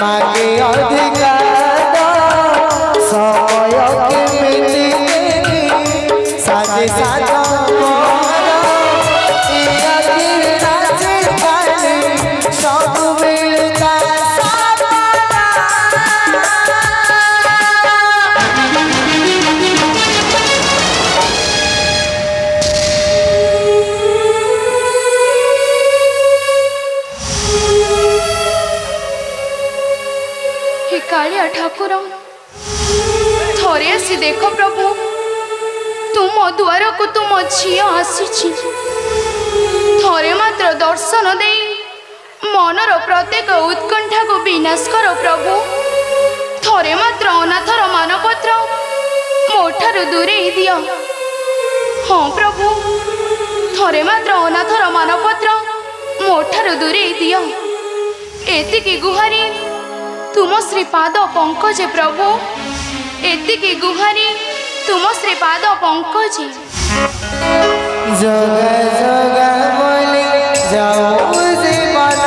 मागे अधिकार समय केमिति साजे साजा कालिया ठाकुर थोड़े आसी देख प्रभु तुम द्वार को तुम झी आसी थोड़े मात्र दर्शन दे मनर प्रत्येक उत्कंठा को विनाश कर प्रभु थोड़े मात्र अनाथर मानपत्र मोठार दूरे दियो हाँ प्रभु थोड़े मात्र अनाथर मानपत्र मोठार दूरे दियो एतिकी गुहारी तुम श्रीपाद पंकजे प्रभु एतिकी गुहारी तुम श्रीपाद पंकजे जग जग बोली जाओ जीवन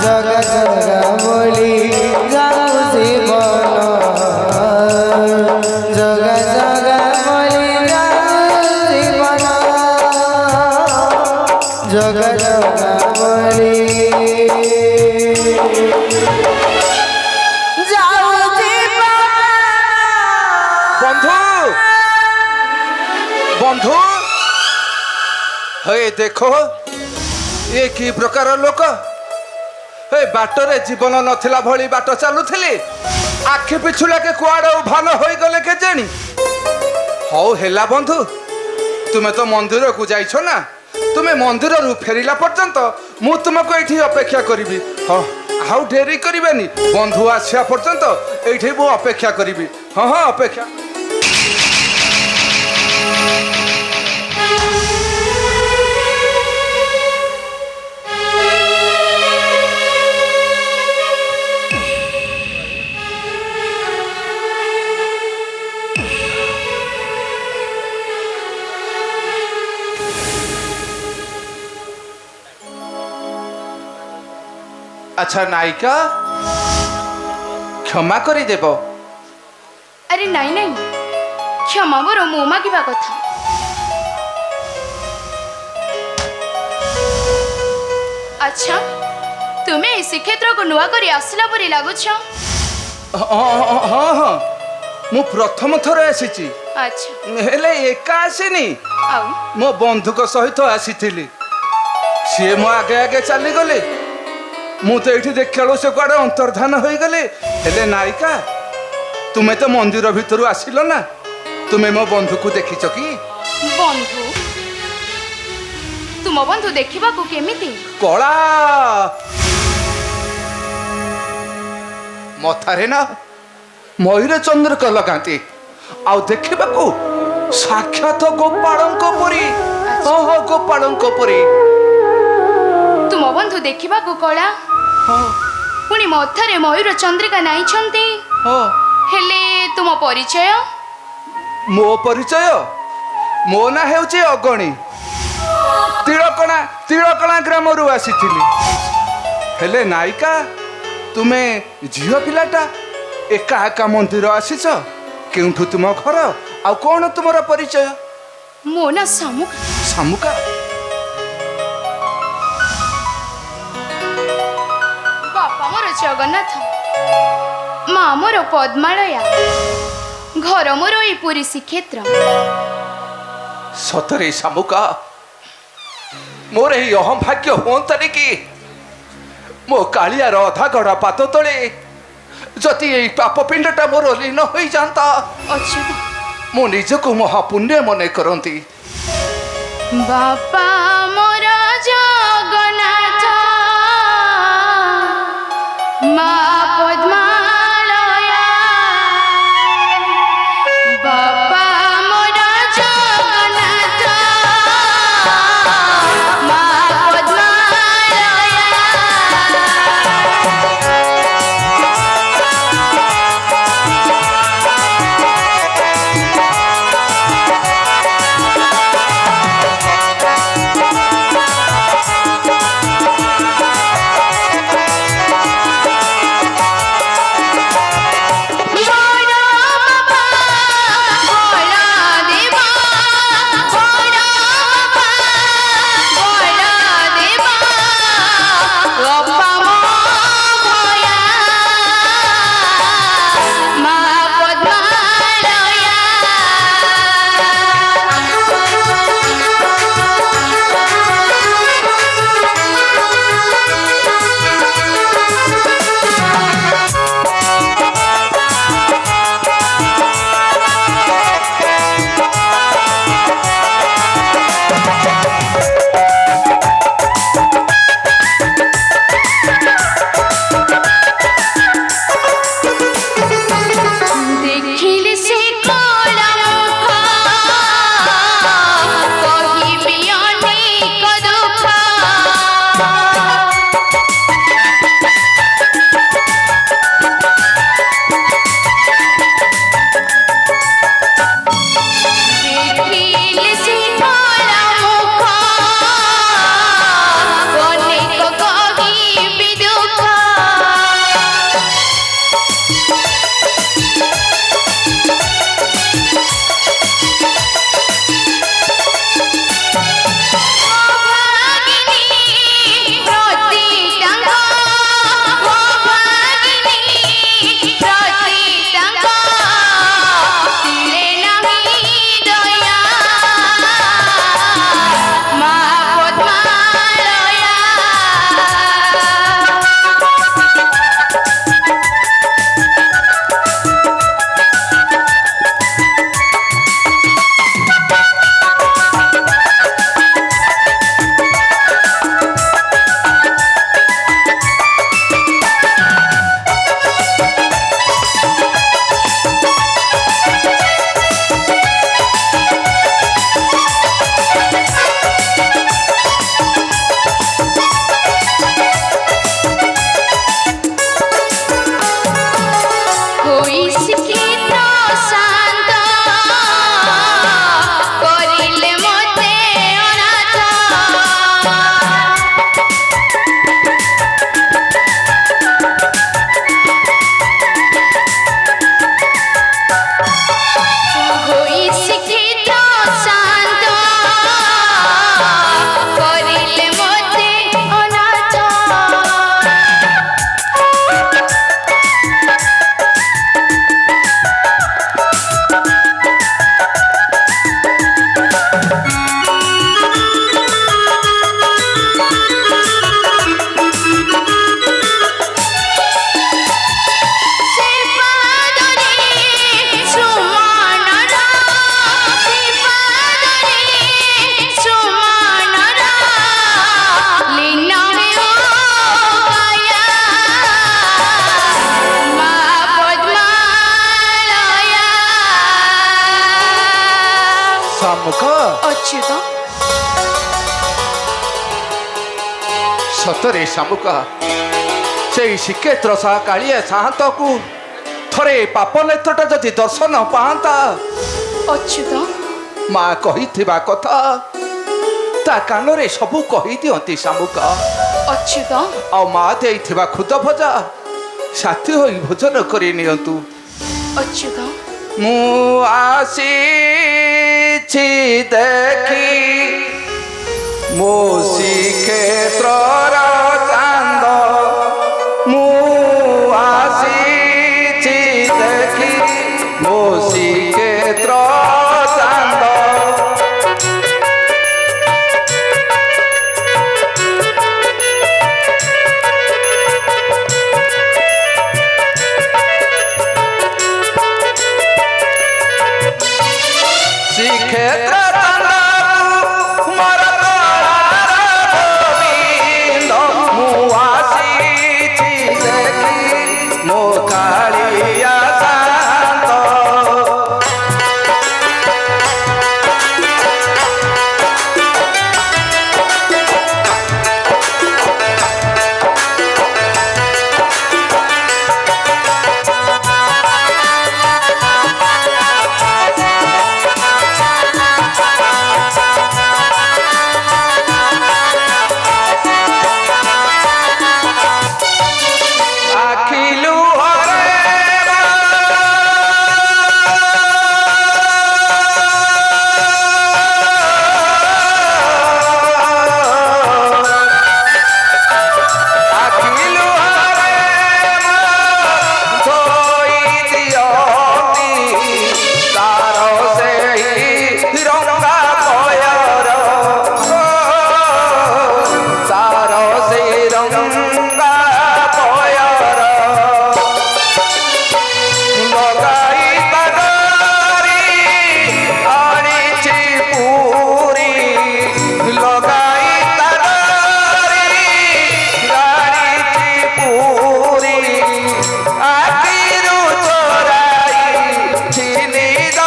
जग जग बोली जाओ जीवन जग जग बोली जाओ जीवन जग जग बोली बंधु हे देखो ये कि प्रकार लोक हे बाटरे जीवन नथिला भली बाट चलुथिली आखि पिछुलाके कुआड़ भान हो गले के जानी हौ हेला बंधु तुमे तो मंदिर को जाइछो ना तुमे मंदिर रु फेरिला पर्यंत मु तुमको एठी अपेक्षा करिवि हाँ आउ डेरी करिबेनी बंधु आसिया पर्यंत एठी मु अपेक्षा करिवि हाँ हाँ अपेक्षा अच्छा नायिका क्षमा करी देव अरे नहीं नहीं क्षमा मोर मो मागिबा कथा अच्छा तुम्हें श्रीक्षेत्र को नुआ करी आसला परी लागुछ हाँ हाँ मु प्रथम थर आसी अच्छा हेले एका आसीनी आउ मो बंधुक सहित आसी सी मो आगे आगे चली गले मु तो ये देखा से कड़े अंतर्धान हो गले हेले नायिका तुम्हें तो मंदिर भितर आसिल ना तुम्हें मो बंधु को देखिच कि बंधु तुम बंधु देखा को केमिति कला मथारे ना मयूर चंद्रक लगाती आउ देखा साक्षात गोपालंक परी हाँ हाँ गोपालंक परी तुम बंधु देखा को कला पुणी मथारे मयूर चंद्रिका नाई हेले तुम परिचय मो परिचय मो ना हेउचे अगणी तिलकणा ग्राम रु आसी हेले नायिका तुम्हें झील पिलाटा एका एका मंदिर आसीच केउठु तुम घर आ कौन तुमर परिचय मो ना सामुका सामुका बापा मोर जगन्नाथ माँ मोर पद्मालया घर मोर ई पुरी श्रीक्षेत्र सतरे सामुका मोर ही अहम भाग्य होंतनी कि मो कालियार अधा गड़ा पात तले जति ये पाप पिंडटा मोर लीन हो जाता अच्छा मो निजको महापुण्य मने करती बापा मोर जगन्नाथ माँ पद्मालया बापा मोर जगन्नाथ माँ पद्मालया ଶାମୁକ ଅଚ୍ୟୁତ ସତରେ ଶାମୁକ ସେଇ ଶ୍ରୀକ୍ଷେତ୍ର ସାହା କାଳିଆ ସାହାନ୍ତକୁ ଥରେ ପାପ ନେତ୍ରଟା ଯଦି ଦର୍ଶନ ପାଆନ୍ତା ଅଚ୍ୟୁତ ମା କହିଥିବା କଥା ତା କାନରେ ସବୁ କହିଦିଅନ୍ତି ଶାମୁକ ଅଚ୍ୟୁତ ଆଉ ମା ଦେଇଥିବା ଖୁଦ ଭଜା ସାଥି ହୋଇ ଭୋଜନ କରି ନିଅନ୍ତୁ। ଅଚ୍ୟୁତ ମୁଁ ଆସିଛି ଦେଖି ମୋ ଶ୍ରୀକ୍ଷେତ୍ରର ଚାନ୍ଦ ମୁଁ ଆସିଛି ଦେଖି ମୋ ଶ୍ରୀକ୍ଷେତ୍ର ଚାନ୍ଦ ଶ୍ରୀକ୍ଷେତ୍ର ଚାନ୍ଦକୁ ମୋର କଳାର ଗୋବିନ୍ଦ ମୁଁ ଆସିଛି ଦେଖି ମୋ କାଳିଆ ଶାନ୍ତ ଆଖିଲୁ ଆଖିଲୁ ଧୋଇ ଦିଅନ୍ତି ତାର ସେଇ ରଙ୍ଗା ପୟର ତାର ସେଇ ରଙ୍ଗା ପୟର ଲଗାଇ ତାରି ଆଣିଛି ପୁରୀ ଲଗାଇ ତାରି ଗାଣିଛି ପୁରୀ ଆଖିରୁ ଚୋରାଇଛି ନିଦ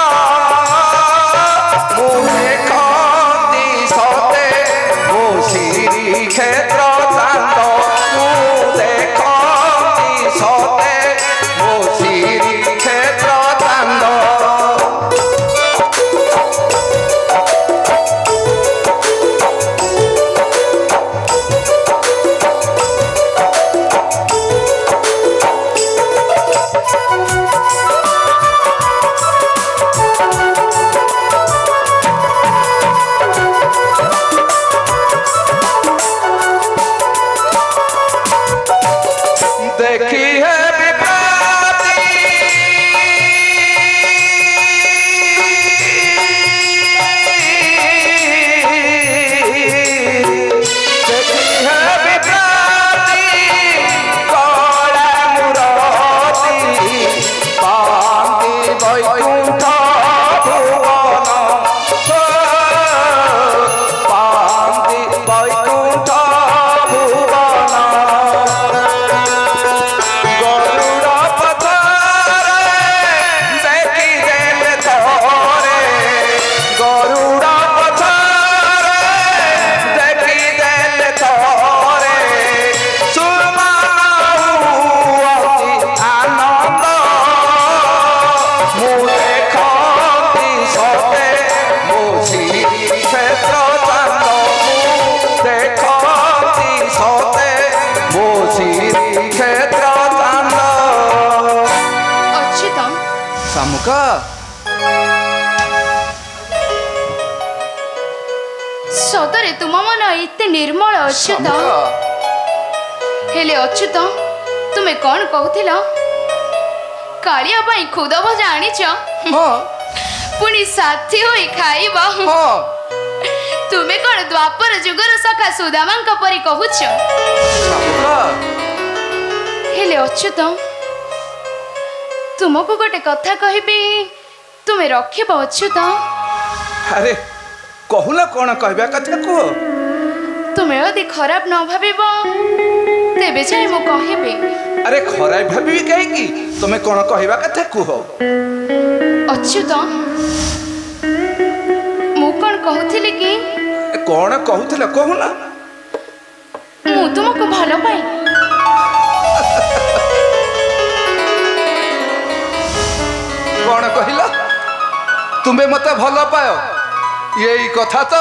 ମୁଁ ଦେଖନ୍ତି ସତେ ମୋ ଶ୍ରୀକ୍ଷେତ୍ର ଚାନ୍ଦ ମୁଁ ଦେଖନ୍ତି ସତେ ମୋ ଶ୍ରୀକ୍ଷେତ୍ର ଚାନ୍ଦ देखी है विभ्रांति देखी है विभ्रांति कला मुरती पांति वैकुंठ भुवन पांति वैकुंठ भुवन গরুড় পথরে দেখি দেলে ধরে গরুড় পথরে দেখি দেলে ধরে সুরমাউতি আনন্দ মু দেখতি সতে মো শ্রীক্ষেত্র চান্দ মু দেখতি সতে মো শ্রীক্ষেত্র চান্দ ଅଚ୍ୟୁତ ଶାମୁକ ସତରେ ତୁମ ମନ ଏତେ ନିର୍ମଳ ଅଚ୍ୟୁତ ଶାମୁକ ହେଲେ ଅଚ୍ୟୁତ ତୁମେ କ'ଣ କହୁଥିଲ କାଳିଆ ପାଇଁ ଖୁଦ ଭଜା ଆଣିଛ ହଁ ପୁଣି ସାଥି ହୋଇ ଖାଇବ ହଁ ତୁମେ କ'ଣ ଦ୍ୱାପର ଯୁଗର ସଖା ସୁଦାମାଙ୍କ ପରି କହୁଛ ଶାମୁକ ହେଲେ ଅଚ୍ୟୁତ ତୁମକୁ ଗୋଟେ କଥା କହିବି ତୁମେ ରଖିବ ଅଚ୍ୟୁତ ଆରେ କହୁନ କ'ଣ କହିବା କଥା କୁହ ତୁମେ ଯଦି ଖରାପ ନ ଭାବିବ ତେବେ ଯାଇ ମୁଁ କହିବି ଆରେ ଖରାପ ଭାବିବି କାହିଁକି ତମେ କ'ଣ କହିବା କଥା କୁହ ଅଚ୍ୟୁତ କହୁଥିଲି କି କଣ କହୁଥିଲ କହୁନା? ମୁଁ ତୁମକୁ ଭଲ ପାଏ। କଣ କହିଲ? ତୁମେ ମତେ ଭଲ ପାଅ? ଏଇ କଥା ତ,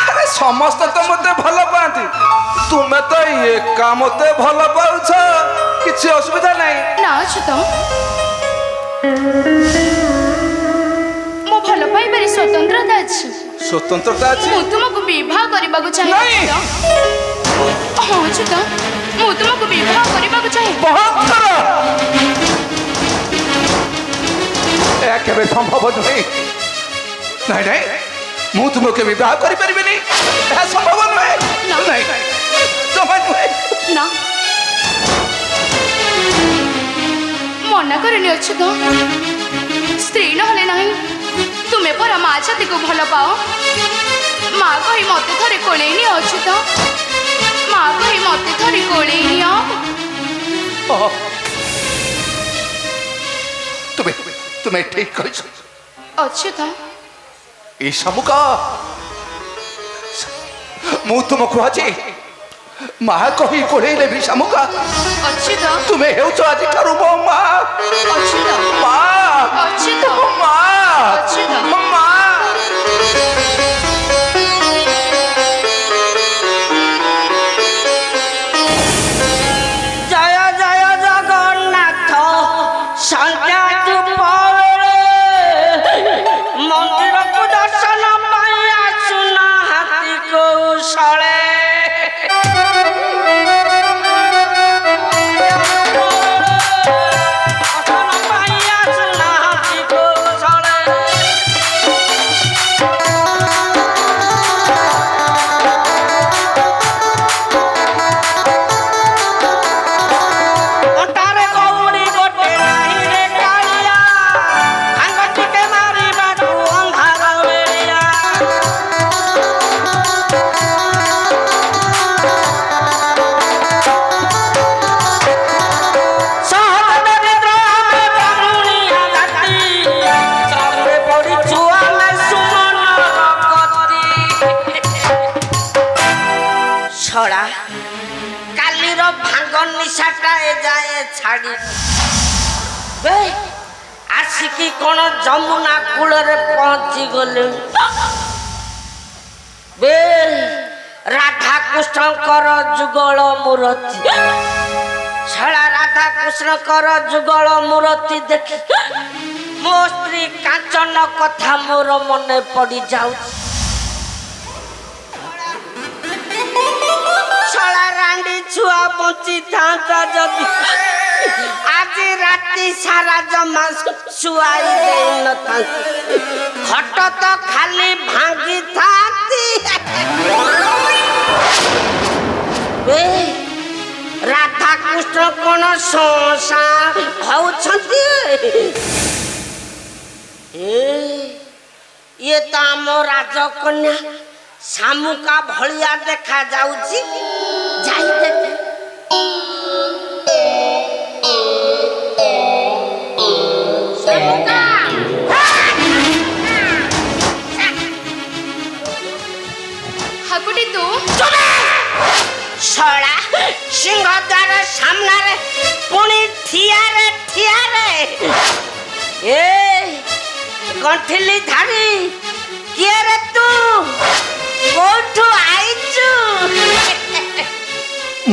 ଆରେ ସମସ୍ତେ ତ ମତେ ଭଲ ପାଆନ୍ତି, ତୁମେ ତ ଏକା ମତେ ଭଲ ପାଉଛ। କିଛି ଅସୁବିଧା ନାହିଁ। ନା ଅଚ୍ୟୁତ, ମୁଁ ଭଲ ପାଇବାରେ ସ୍ୱତନ୍ତ୍ରତା ଅଛି। ସ୍ୱତନ୍ତ୍ରତା ଅଛି? ମୁଁ ତୁମକୁ ବିବାହ କରିବାକୁ ଚାହେଁ। ନାଇଁ। ହଁ ଅଚ୍ୟୁତ, ମୁଁ ତୁମକୁ ବିବାହ କରିବାକୁ ଚାହେଁ। ବହତ୍ତର ଏହା କେବେ ସମ୍ଭବ ନୁହେଁ। ନାଇଁ ନାଇଁ, ମୁଁ ତୁମକୁ ବିବାହ କରିପାରିବିନି। ଏହା ସମ୍ଭବ ନୁହେଁ। ନା। ନାଇଁ ଜମା ନୁହେଁ। ନା, ମନା କରନି ଅଚ୍ୟୁତ, ସ୍ତ୍ରୀ ନହେଲେ ନାହିଁ। ତୁମେ ପରା ମା ଜାତିକୁ ଭଲ ପାଅ। ମା କହି ମତେ ଥରେ କୋଳେଇ ନିଅ ଅଚ୍ୟୁତ, ମା କହି ମତେ ଥରେ କୋଳେଇ ନିଅ। ତୁମେ ତୁମେ ଠିକ କହିଛ ଅଚ୍ୟୁତ, ଏଇ ସବୁକ ମୁଁ ତୁମକୁ ଆଜି ମା କହି କୋଳେଇ ନେବି। ଶାମୁକା, ଅଚ୍ୟୁତ, ତୁମେ ହେଉଛ ଆଜିଠାରୁ ମୋ ମା। ଅଚ୍ୟୁତ, ମା, ଅଚ୍ୟୁତ, ମା, ଅଚ୍ୟୁତ। ମା। জয় জয় জগন্নাথ সন্ধ্যা ধূপବେଳେ ମନ୍ଦିରକୁ ଦର୍ଶନ ପାଇଁ ଆସୁନାହାନ୍ତି କୌଶଳେ। ଦର୍ଶନ ପାଇଁ ଆସୁନାହାନ୍ତି କୌଶଳେ। ଅଣ୍ଟାରେ ଗଉଡ଼ି ଗୋଟେ ନାହିଁ ରେ କାଳିଆ, ଆଙ୍ଗୁଠିକେ ମାରିବାକୁ ଅନ୍ଧାର ବେଳିଆ। ସହଜ ଦରିଦ୍ର ଆମେ ବାମୁଣିଆ ଜାତି, ଚାପରେ ପଡ଼ିଛୁ ଆମେ ସୁମନର ଗତି। ଛଡ଼ା କାଲିର ଭାଙ୍ଗ ନିଶାଟା ଏଯାଏ ଛାଡ଼ି ବେ ଆସିକି କ'ଣ ଯମୁନା କୂଳରେ ପହଞ୍ଚି ଗଲେ। ବେ ରାଧାକୃଷ୍ଣଙ୍କର ଯୁଗଳ ମୂରତି, ଛଡ଼ା ରାଧାକୃଷ୍ଣଙ୍କର ଯୁଗଳ ମୂରତି ଦେଖି ମୋ ସ୍ତ୍ରୀ କାଞ୍ଚନ କଥା ମୋର ମନେ ପଡ଼ିଯାଉଛି। ଛଡ଼ା ରାଣ୍ଡି ଛୁଆ ବଞ୍ଚିଥାନ୍ତା ଯଦି ଆଜି ରାତି ସାରା ଜମା ଶୁଆଇ ଦେଇନଥାନ୍ତି। ଖଟ ତ ଖାଲି ଭାଙ୍ଗିଥାନ୍ତି। ରାଧାକୃଷ୍ଣ କ'ଣ ଶୋଷା ହଉଛନ୍ତି? ଇଏ ତ ଆମ ରାଜକନ୍ୟା ଶାମୁକା ଭଳିଆ ଦେଖା ଯାଉଛି। ଯାଇ ଦେଖେ। ଶାମୁକା! ହାକୁଟି ତୁ ଶଳା ସିଂହଦ୍ୱାର ସାମ୍ନାରେ ପୁଣି ଠିଆରେ ଠିଆରେ। ଏ ଗଣ୍ଠିଲି ଧାଡ଼ି କିଏ ରେ ତୁ? କୋଉଠୁ ଆଇଛୁ?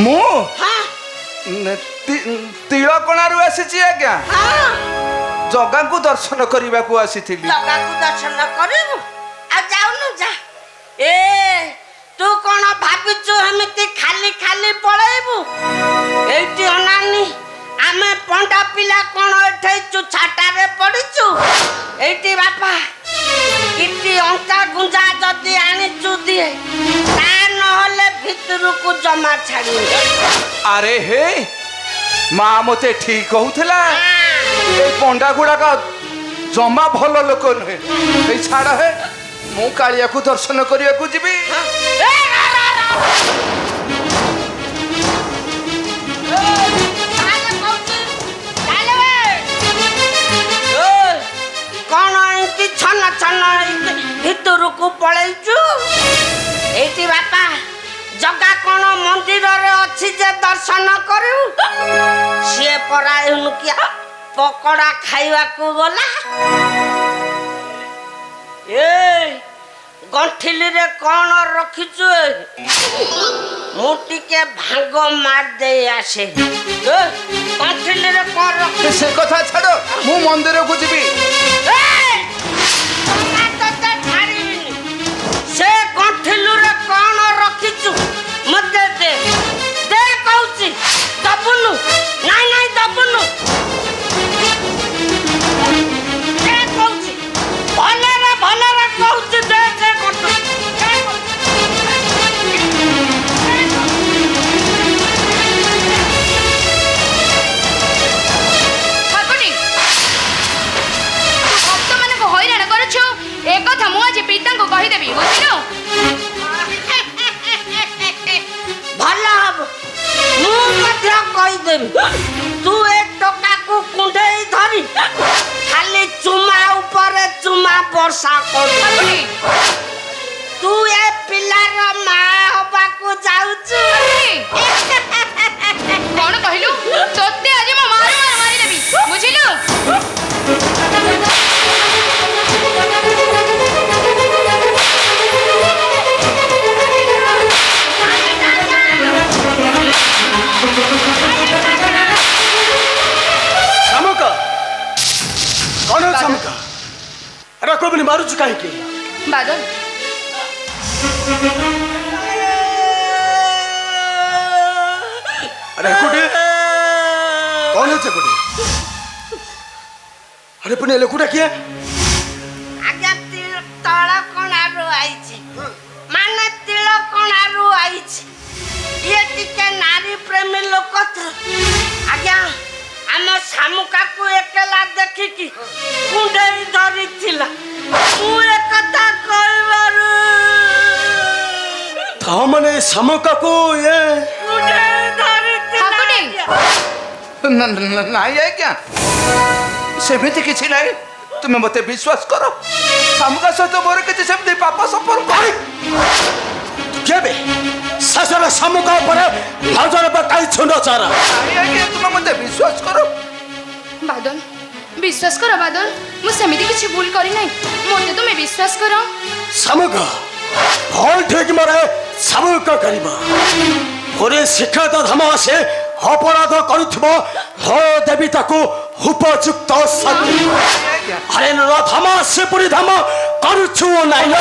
ମୁଁ ହଁ, ତିଳକଣାରୁ ଆସିଛି ଆଜ୍ଞା। ହଁ, ଜଗାଙ୍କୁ ଦର୍ଶନ କରିବାକୁ ଆସିଥିଲି। ଜଗାକୁ ଦର୍ଶନ କରିବୁ? ଆଉ ଯାଉନୁ ଯା। ଏ ତୁ କ'ଣ ଭାବିଛୁ ଏମିତି ଖାଲି ଖାଲି ପଳେଇବୁ? ଏଇଠି ଅନାନି, ଆମେ ପଣ୍ଡା ପିଲା କ'ଣ ଏଠେଇଛୁ ଛାଟାରେ ପଡ଼ିଛୁ? ଏଇଠି ବାପା କିଟି ଅଙ୍କା ଗୁଞ୍ଜା ଯଦି ଆଣିଛୁ ଦିଏ, ତା ନହେଲେ ଭିତରକୁ ଜମା ଛାଡ଼ିବୁ। ଆରେ ହେ, ମା ମତେ ଠିକ କହୁଥିଲା। এই পଣ୍ଡା ଗୁଡାକ ଜମା ଭଲ ଲୋକ ନୁହେଁ। ଏଇ ଛାଡ ହେ, ମୁଁ କାଳିଆକୁ ଦର୍ଶନ କରିବାକୁ ଯିବି। କ'ଣ ଏମିତି ଛନ ଛନ ଭିତରକୁ ପଳେଇ ଅଛି ଯେ ଦର୍ଶନ କରିବୁ ସିଏ ପରା ଏଉନୁକିଆ ପକୋଡ଼ା ଖାଇବାକୁ ଗଲା। ଏ ଗଣ୍ଠିଲିରେ କ'ଣ ରଖିଛୁ? ମୁଁ ଟିକେ ଭାଙ୍ଗ ମାରିଦେଇ ଆସେ। ଗଣ୍ଠିଲିରେ କ'ଣ ରଖିଛୁ? ସେ କଥା ଛାଡ଼, ମୁଁ ମନ୍ଦିରକୁ ଯିବି। ସେ ଗଣ୍ଠିଲୁରେ କ'ଣ ରଖିଛୁ ମତେ ଦେ ଦେ କହୁଛି। ଦବୁନୁ? ନାଇଁ ନାଇଁ ଦବୁନୁ। ଦେ କହୁଛି, ଭଲରେ ଭଲରେ କହୁଛି ଦେ ଦେ ଗଣ୍ଠିଲୁ। ଠାକୁରାଣୀ, ତୁ ଭକ୍ତମାନଙ୍କୁ ହଇରାଣ କରୁଛୁ, ଏ କଥା ମୁଁ ଆଜି ପିତାଙ୍କୁ କହିଦେବି, ବୁଝିଲୁ? ଭଲ ହବ, ମୁଁ ମଧ୍ୟ କହିଦେବି। ତୁ ଏ ଟୋକାକୁ କୁଣ୍ଢେଇ ଧରି ଖାଲି ଚୁମା ଉପରେ ଚୁମା ବର୍ଷା କରୁ। ଠାକୁରାଣୀ, ତୁ ଏ ପିଲାର ମା ହବାକୁ ଯାଉଛୁ। କ'ଣ କହିଲୁ? ତୋତେ ଆଜି ମୋ ମାର ମାରିଦେବି, ବୁଝିଲୁ? शामुका कौन है शामुका? अरे को भी मारू चुका है कि बादल, अरे कुटे कौन है से कुटे? अरे पुणे लेकुटा किए? ଆଜ୍ଞା ତଳ କଣାରୁ ଆଇଛି, ମାନେ ତିଳ କଣାରୁ ଆଇଛି। ଇଏ ଟିକେ ନାରୀ ପ୍ରେମୀ ଲୋକ ତ। ଆଜ୍ଞା ଆମ ଶାମୁକାକୁ ଏକଲା ଦେଖିକି କୁଣ୍ଡେଇ ଧରିଥିଲା। ମୁଁ ଏକଥା କହିବାରୁ था मने शामुका को ये କୁଣ୍ଡେଇ ଧରିଥିଲା। ଠାକୁରାଣୀ, ନାଇଁ ଆଜ୍ଞା, ସେମିତି କିଛି ନାହିଁ। ତୁମେ ମତେ ବିଶ୍ୱାସ କର, ଶାମୁକା ସହିତ ମୋର କିଛି ସେମିତି ପାପ ସମ୍ପର୍କ ନାହିଁ। क्या बे ससुर शामुका पर नजर बताई छुनो चारा। ନାଇଁ ଆଜ୍ଞା, ତୁମେ ମତେ ବିଶ୍ୱାସ କର। ବାଦଲ, ବିଶ୍ୱାସ କର ବାଦଲ, ମୁଁ ସେମିତି କିଛି ଭୁଲ କରିନାହିଁ, ମୋତେ ତୁମେ ବିଶ୍ୱାସ କର। शामुका हॉल ठीक मरे शामुका करिबा पुरे शिक्षित धर्म से अपराध करुथिबो हो देवी ताकू उपयुक्त सत्य। अरे न धर्म से पुरी धर्म करुछु नाही न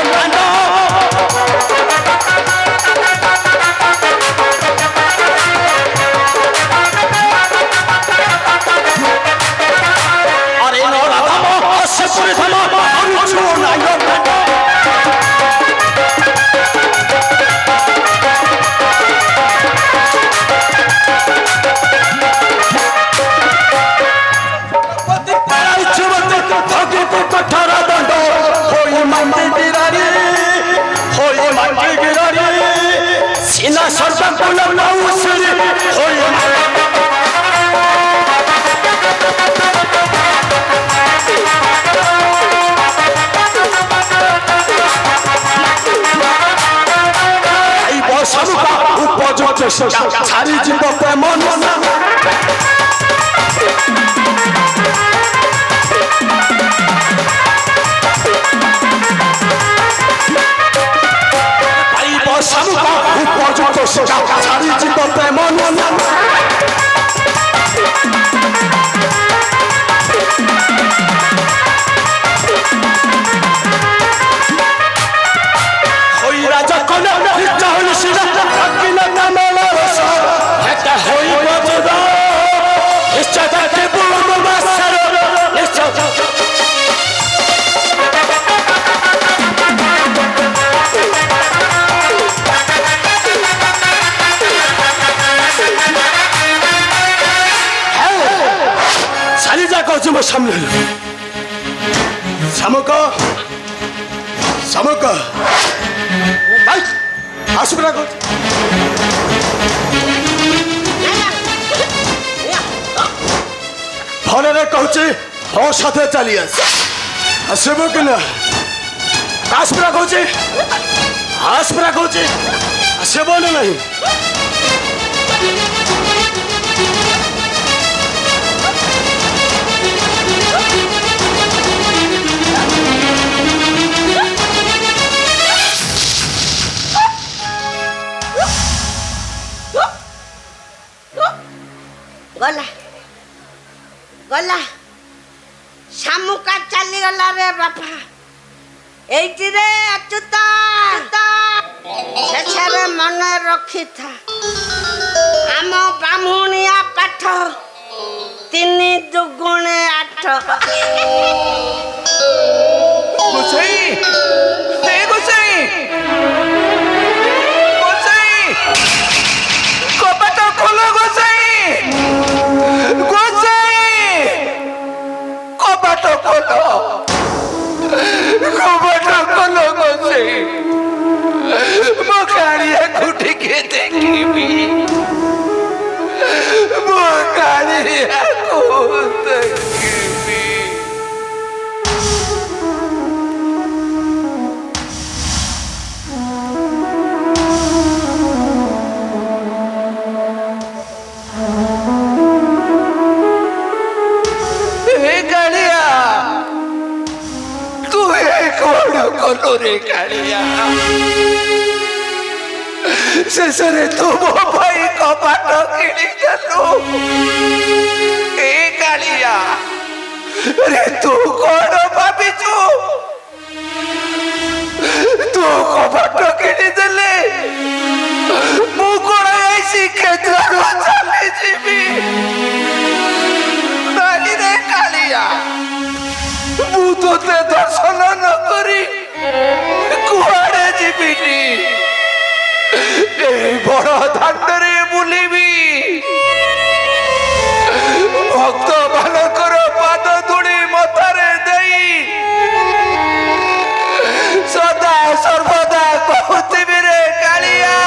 अरे न धर्म से पुरी धर्म करुछु नाही उपयुक्त सारी जीव प्रेम उपयुक्त सारी जीव प्रेम राजा कन्या सामने शामुका शामुका आसुरा को भले कहूँ हो साथे चली आसब कि ना आसपुरा कहूँ आसपुरा कहूँ आसब ना नहीं ଗଲା ଗଲା ଶାମୁକା ଚାଲିଗଲା ରେ ବାପା ଏଇଠିରେ ଅଚ୍ୟୁତ ଶେଷରେ ମନେ ରଖିଥା ଆମ ବ୍ରାହ୍ମଣିଆ ପାଠ 3 ଦୁଗୁଣେ 8 ଗୋସାଇଁ ହେ ଗୋସାଇଁ ଗୋସାଇଁ କବାଟ ଖୋଲ ଗୋସାଇଁ ଗୋସାଇଁ କବାଟ ଖୋଲ ଗୋସାଇଁ ମୋ କାଳିଆକୁ ଟିକେ ଦେଖିବି ମୋ କାଳିଆକୁ ଦେଖିବି कालिया तू कौन कलु रे कालिया शेषरे तू मो भाई कपाट किणीदेलु ए कालिया रे तू कौन भाविचु तू कपाट किणीदेले मु कौन ऐसी क्षेत्र चली जीवी कालिया मु तोते दर्शन न करी कुआड़े जीविनी ए बड़ दांडरे बुलिबी भक्त मानकर पाद धूली मथारे देई सदा सर्वदा कहूथिबी रे कालिया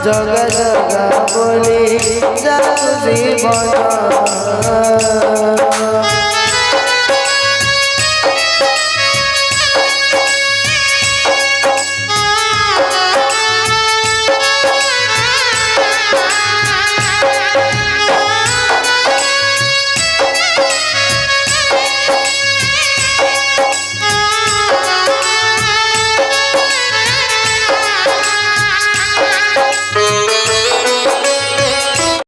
जग जग बोली जाऊ जीवन